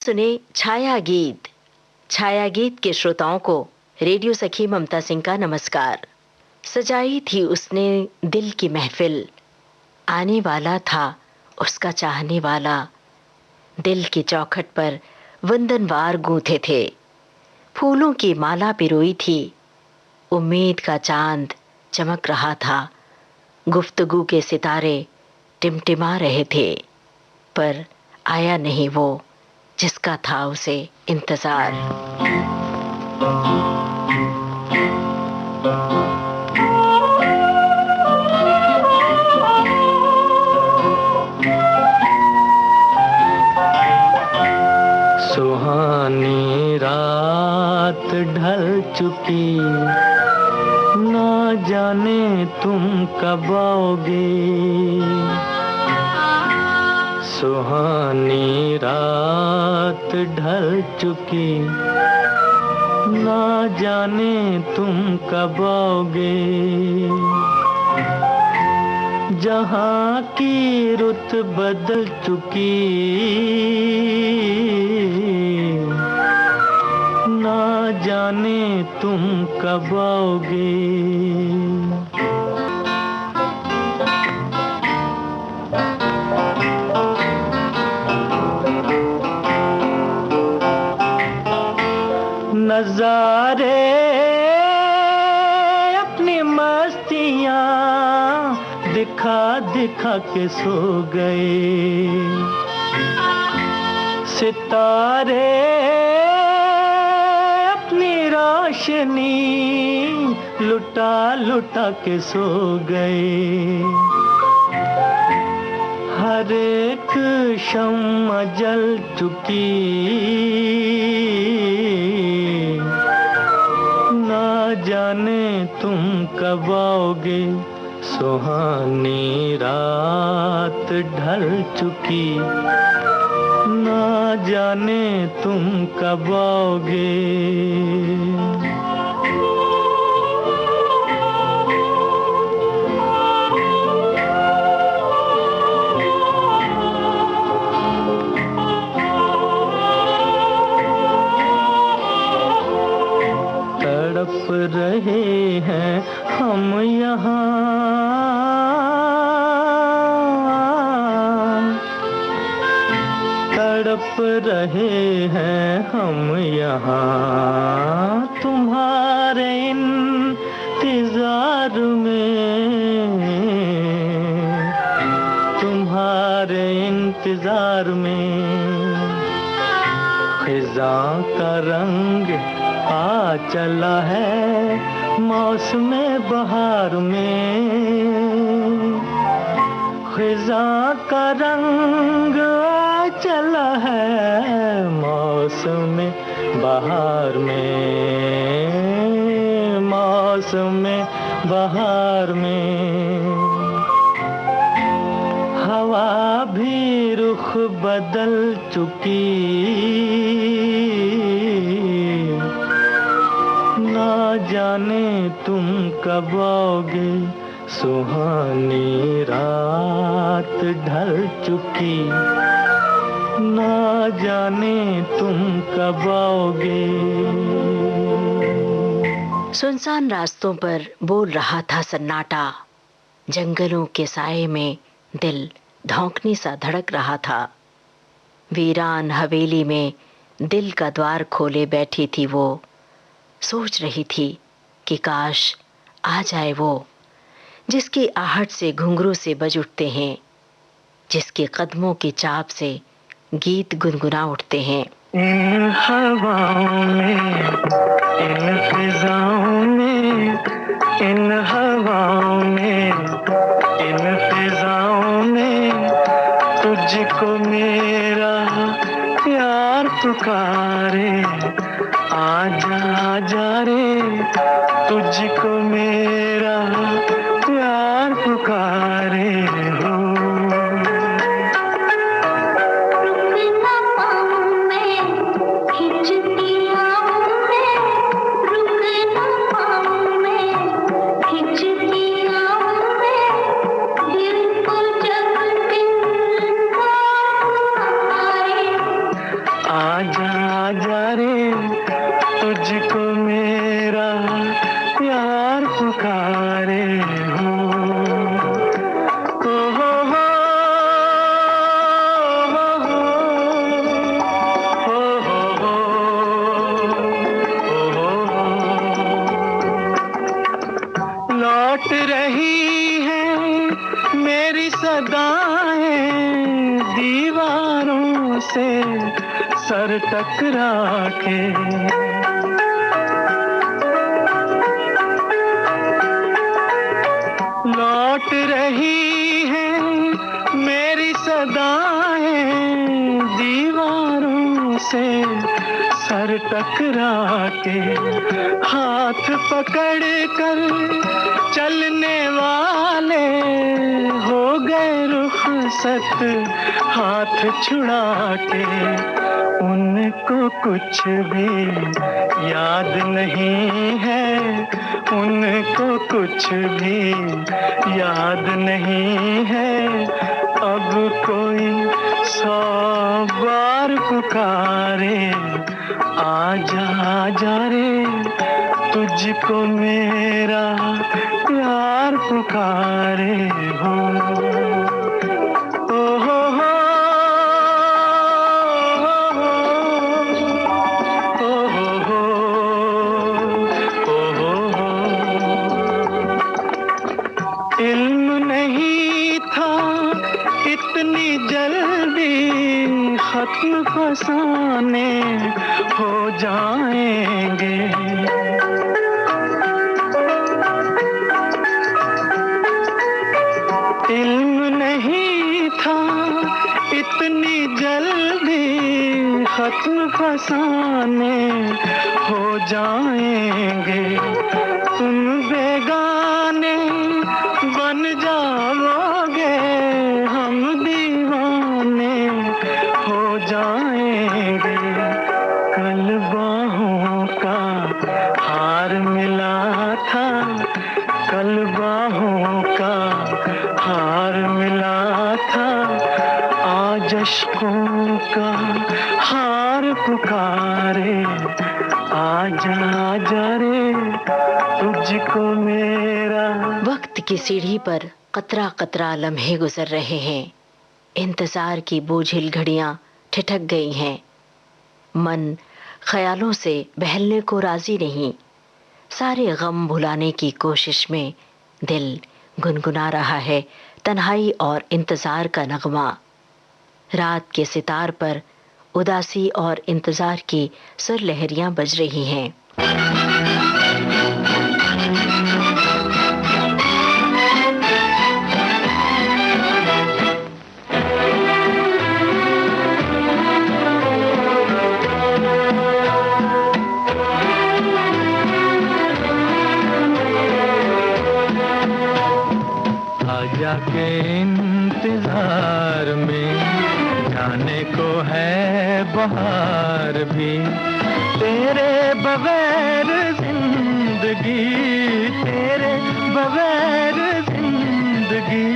सुने छाया गीत। छाया गीत के श्रोताओं को रेडियो सखी ममता सिंह का नमस्कार। सजाई थी उसने दिल की महफिल, आने वाला था उसका चाहने वाला। दिल की चौखट पर वंदनवार गूंथे थे, फूलों की माला पिरोई थी। उम्मीद का चांद चमक रहा था, गुफ्तगू के सितारे टिमटिमा रहे थे, पर आया नहीं वो जिसका था उसे इंतजार। सुहानी रात ढल चुकी, ना जाने तुम कब आओगे। सुहानी रात ढल चुकी, ना जाने तुम कब आओगे। जहाँ की रुत बदल चुकी, ना जाने तुम कब आओगे। नजारे अपनी मस्तियाँ दिखा दिखा के सो गए। सितारे अपनी रोशनी लुटा लुटा के सो गए। हर एक शम्मा जल चुकी, ना जाने तुम कब आओगे। सुहानी रात ढल चुकी, ना जाने तुम कब आओगे। तड़प रहे हैं हम यहाँ, तड़प रहे हैं हम यहाँ तुम्हारे इंतजार में, तुम्हारे इंतजार में। खिज़ां का रंग आ चला है मौसम बहार में। खिज़ां का रंग आ चला है मौसम बहार में, मौसम बहार में। हवा भी रुख बदल चुकी, ना जाने तुम कब आओगे। सुहानी रात ढल चुकी, ना जाने तुम कब आओगे। सुनसान रास्तों पर बोल रहा था सन्नाटा, जंगलों के साए में दिल धौंकने सा धड़क रहा था। वीरान हवेली में दिल का द्वार खोले बैठी थी वो, सोच रही थी कि काश आ जाए वो, जिसकी आहट से घुंघरू से बज उठते हैं, जिसके कदमों की चाप से गीत गुनगुना उठते हैं। इन हवाओं में, इन फिजाओं में, इन हवाओं में, इन फिजाओं में तुझको मेरा प्यार पुकारे। आजा आजा रे, तुझको मेरा प्यार पुकारे हो। आजा आजा रे तुझको मेरा प्यार पुकारे हो लौट रही है मेरी सदाएं दीवारों से सर टकरा के लौट रही है मेरी सदाएं दीवारों से सर टकरा के हाथ पकड़ कर चलने वाले हो गए रुखसत हाथ छुड़ा के उनको कुछ भी याद नहीं है उनको कुछ भी याद नहीं है अब कोई 100 बार पुकारे आजा आजा रे तुझको मेरा प्यार पुकारे हो ओ हो इल्म नहीं था इतनी जल्दी खत्म फसाने हो जाएंगे इल्म नहीं था इतनी जल्दी खत्म फसाने हो जाएंगे तुम बेगाने बन जाओगे हम दीवाने हो जाएंगे कल बाहों का हार मिला था कल बाहों का हार मिला था आज अश्कों का हार पुकारे आजा आजा रे तुझको मेरा वक्त की सीढ़ी पर कतरा कतरा लम्हे गुजर रहे हैं इंतजार की बोझिल घड़ियां ठिठक गई हैं मन ख्यालों से बहलने को राजी नहीं सारे गम भुलाने की कोशिश में दिल गुनगुना रहा है तन्हाई और इंतजार का नगमा रात के सितार पर उदासी और इंतजार की सुर लहरियां बज रही हैं आजा के इंतजार में जाने को है बहार भी तेरे बगैर जिंदगी तेरे बगैर जिंदगी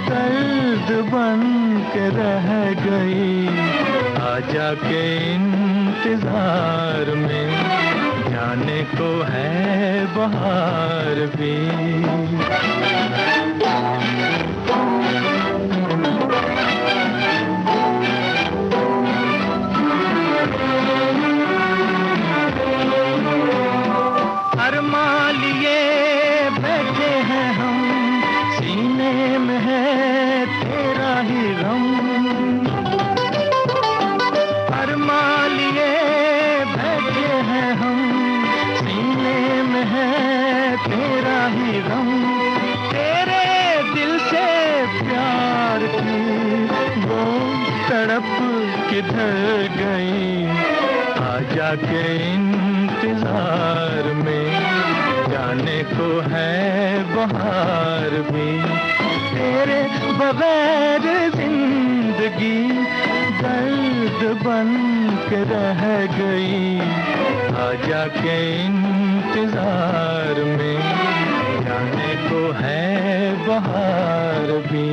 दर्द बन के रह गई आजा के इंतजार में जाने को है बहार भी अरमान लिए बैठे हैं हम सीने में है तेरा ही गम अरमान लिए बैठे हैं हम सीने में है तेरा ही गम तेरे दिल से प्यार की वो तड़प किधर गई आजा के इंतजार में जाने को है बहार भी तेरे बगैर जिंदगी दर्द बन के रह गई आजा के इंतजार में जाने को है बहार भी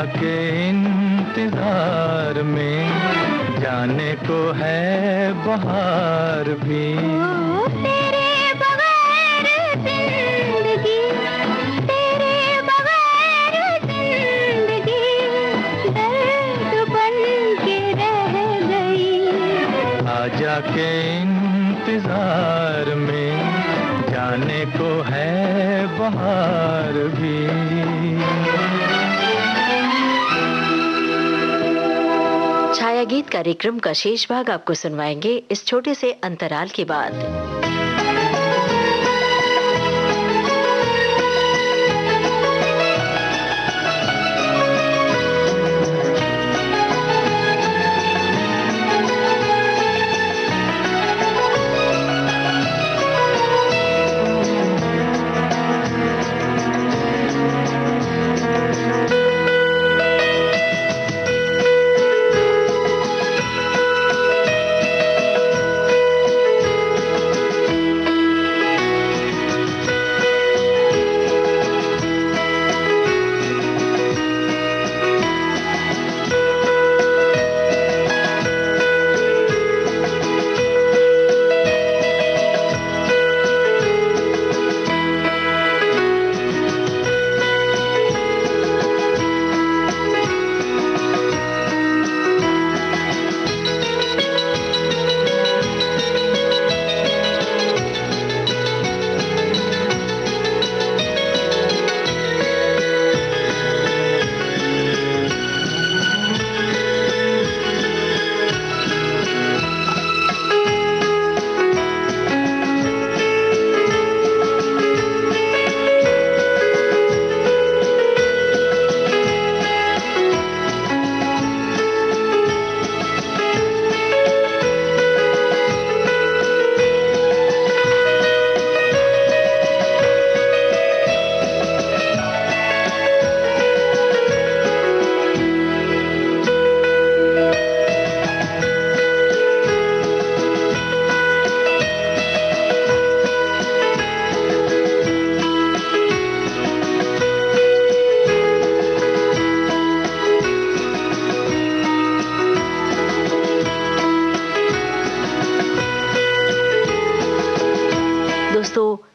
के इंतजार में, जाने को है बहार भी। तेरे बगैर जिंदगी, तेरे बगैर जिंदगी दर्द बन के रह गई। आजा के इंतजार में, जाने को है बहार भी। छाया गीत कार्यक्रम का शेष भाग आपको सुनवाएंगे इस छोटे से अंतराल के बाद।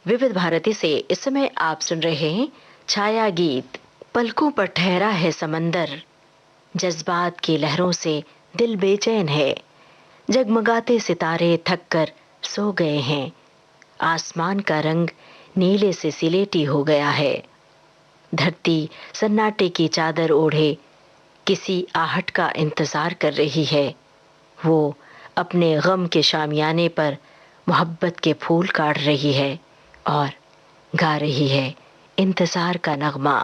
विविध भारती से इस समय आप सुन रहे हैं छाया गीत। पलकों पर ठहरा है समंदर, जज्बात की लहरों से दिल बेचैन है। जगमगाते सितारे थक कर सो गए हैं, आसमान का रंग नीले से सिलेटी हो गया है। धरती सन्नाटे की चादर ओढ़े किसी आहट का इंतजार कर रही है। वो अपने गम के शामियाने पर मोहब्बत के फूल काट रही है और गा रही है इंतजार का नगमा।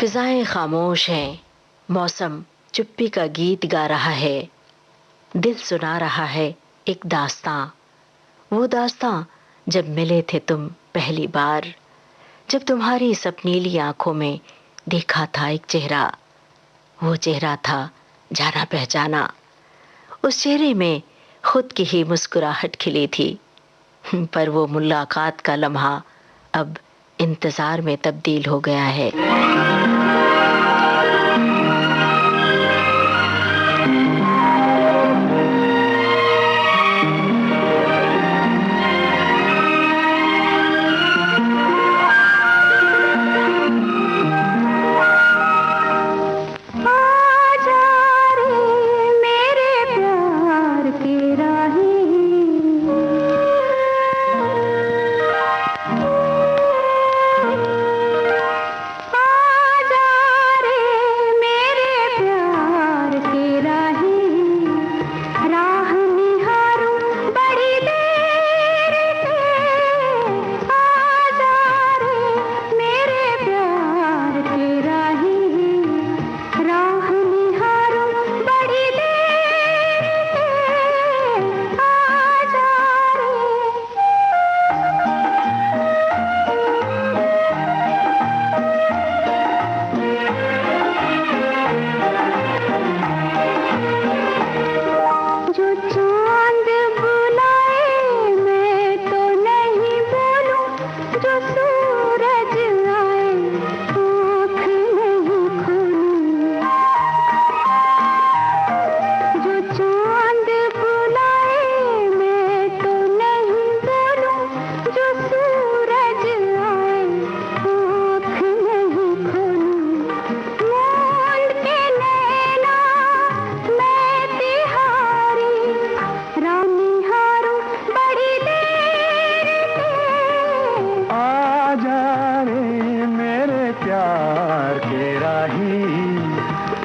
फिजाएं खामोश हैं, मौसम चुप्पी का गीत गा रहा है, दिल सुना रहा है एक दास्तां, वो दास्तां जब मिले थे तुम पहली बार, जब तुम्हारी सपनीली आंखों में देखा था एक चेहरा, वो चेहरा था जाना पहचाना। उस चेहरे में खुद की ही मुस्कुराहट खिली थी, पर वो मुलाकात का लम्हा अब इंतजार में तब्दील हो गया है।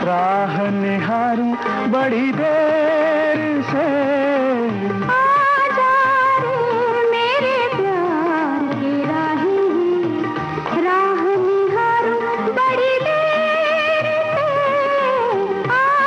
राह निहारूं बड़ी देर से। आजा रे मेरे प्यार की राही, राह निहारूं बड़ी देर से। आजा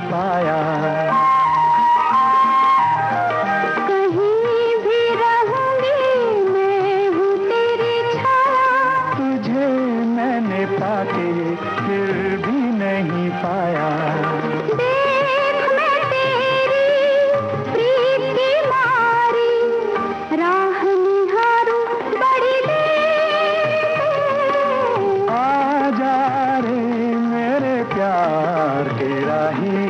पाया कहीं भी रहूंगी मैं हूँ तेरी छाया, तुझे मैंने पाके फिर भी नहीं पाया। देख मैं तेरी प्रीत की मारी, राह निहारूं बड़ी देर से। आजा रे मेरे प्यार के राही,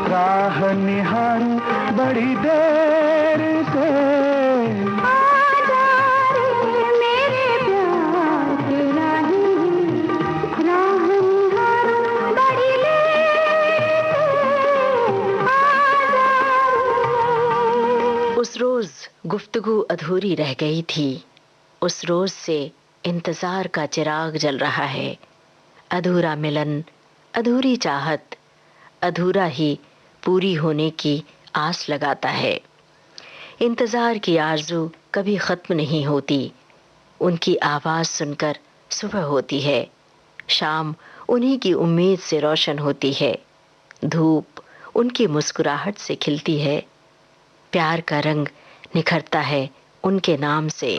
राह निहारूं बड़ी देर से। आजा रे मेरे प्यार की राही, राह निहारूं बड़ी देर से। आजा रे। उस रोज गुफ्तगू अधूरी रह गई थी, उस रोज से इंतजार का चिराग जल रहा है। अधूरा मिलन, अधूरी चाहत, अधूरा ही पूरी होने की आस लगाता है। इंतजार की आरज़ू कभी खत्म नहीं होती। उनकी आवाज़ सुनकर सुबह होती है, शाम उन्हीं की उम्मीद से रोशन होती है, धूप उनकी मुस्कुराहट से खिलती है, प्यार का रंग निखरता है उनके नाम से।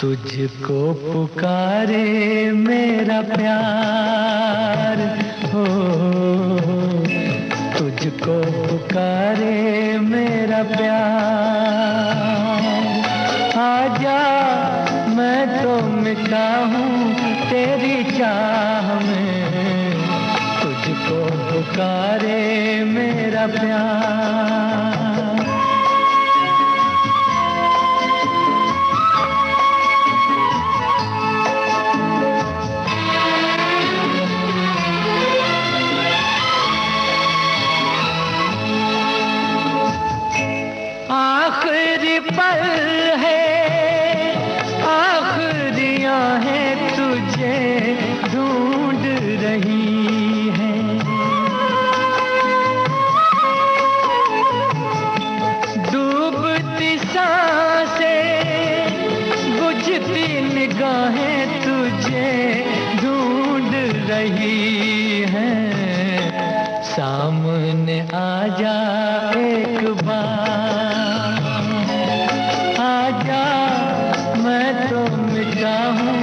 तुझको पुकारे मेरा प्यार हो, तुझको तुझको पुकारे मेरा प्यार। आजा मैं तो मिटा हूँ तेरी चाह में, तुझको पुकारे मेरा प्यार। आखिरी पल है, आखिरियां हैं तुझे ढूंढ रही हैं। डूबती सांसें, बुझती निगाहें तुझे ढूंढ रही हैं। सामने आजा एक बार, आजा मैं तो मिटा हूँ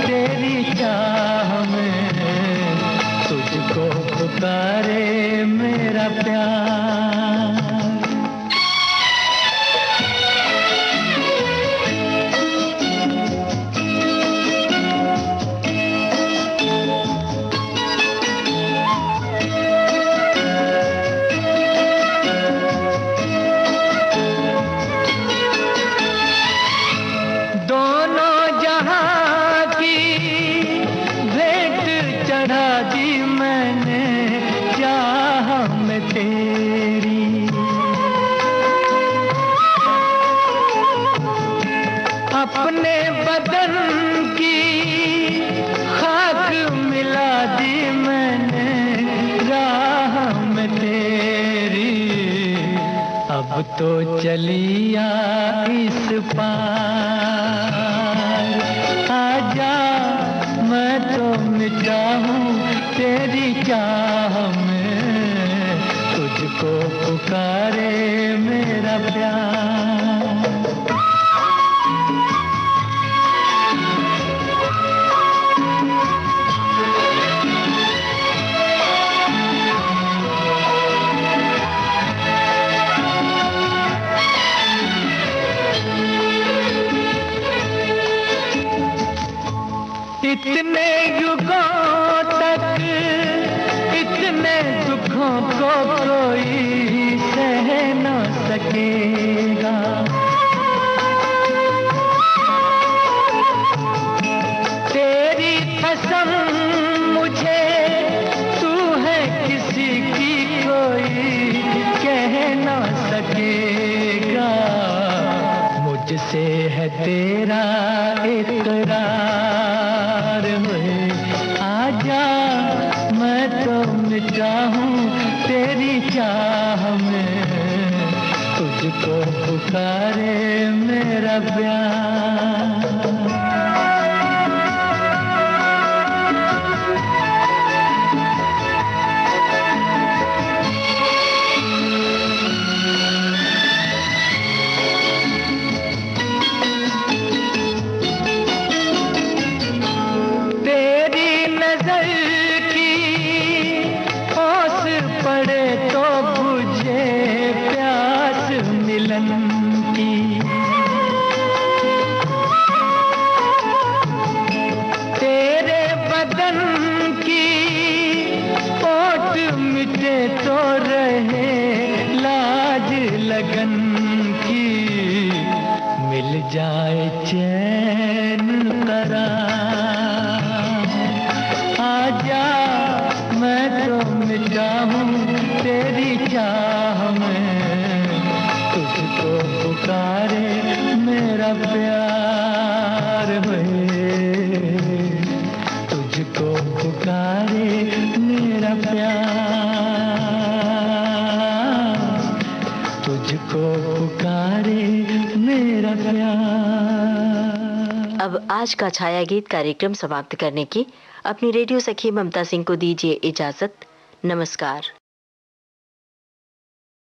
तेरी चाह में, तुझको पुकारे मेरा प्यार। चढ़ा दी मैंने चाह में तेरी, अपने बदन की खाक मिला दी मैंने राह में तेरी। अब तो चलिया इस पार, आजा मैं तो मिटा हूँ तेरी चाह में, तुझको पुकारे मेरा प्यार। इतने युगों तक इतने दुखों को कोई सह न सकेगा। तेरी कसम मुझे तू है किसी की कोई कह न सकेगा। मुझसे है तेरा इकरार हुए, आजा मैं तो मिटा हूँ तेरी चाह में, तुझको पुकारे मेरा प्यार। पड़े तो बुझे प्यास मिलन की, तेरे बदन की ओट मिटे तो रहे लाज लगन की। मिल जाए चैन करार, आजा मैं तो मिटा हूँ तेरी चाह में, तुझको पुकारे मेरा प्यार हुए, तुझको पुकारे मेरा प्यार, तुझको पुकारे मेरा प्यार। अब आज का छाया गीत कार्यक्रम समाप्त करने की अपनी रेडियो सखी ममता सिंह को दीजिए इजाजत। नमस्कार।